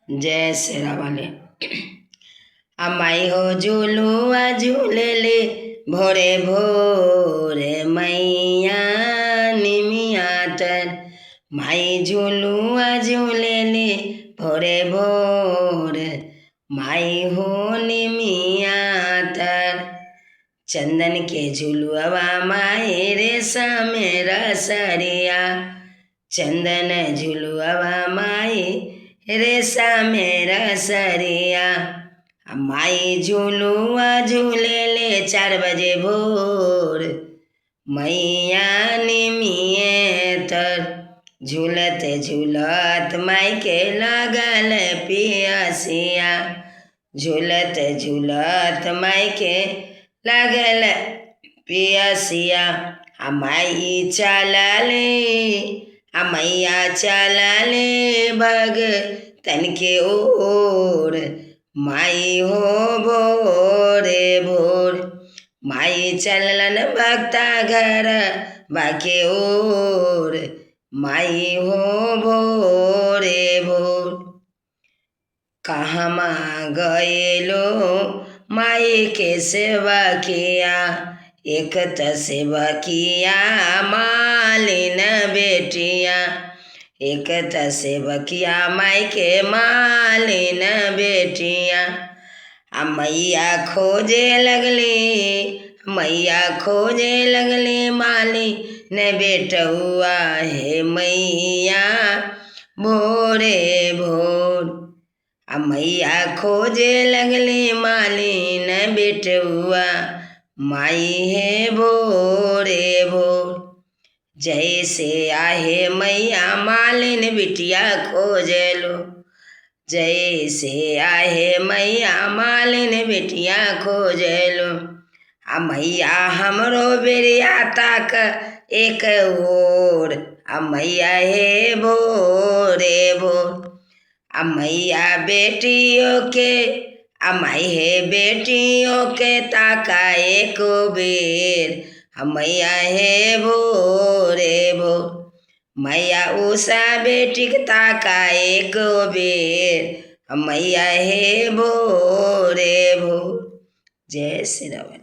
जय सिरा वाले। अमाई हो झूलुआ झूले ले भोरे भोरे मैया निमिया तर। माई झूलुआ झूले ले भोरे भोर माई हो निमिया तर। चंदन के झुलुआ माई रेशम रसरिया। चंदन झुलुआ माई रेशम रसरिया। माई झुलुआ झूले ले 4 बजे भोर मैया निमिये तर। झूलत झूलत माई के लगल पियसिया। झूलत झूलत माई के लगल पियसिया। माई चलले मैया चलले भगतन के ओर। माई हो भोरे भोर। माई चलन भक्ता घर बाके ओर। माई हो भोरे भोर। कहमा गएलो माई के सेवा किया। एक त सेवा किया मालिन बेटिया। एक त सेवा किया माई के मालिन बेटिया। मैया खोजे लगली मैया खोजे लगली मालिन बेटुआ हे मैया भोरे भोर। मैया खोजे लगली मालिन बेटुआ माई है भोरे भोर। जैसे आहे मैया मालिन बिटिया खोजलो। जैसे आहे मैया मालिन बिटिया खोजलो। मैया हमरो बेरिया ताक एक ओर। मैया हे भोरे भोर। मैया बेटियों के माई हे बेटियों के ताका एक बेर। मैया हे भोरे भोर। मैया उषा बेटी के ताका एक बेर। मैया हे भोरे भोर। जय श्री राम।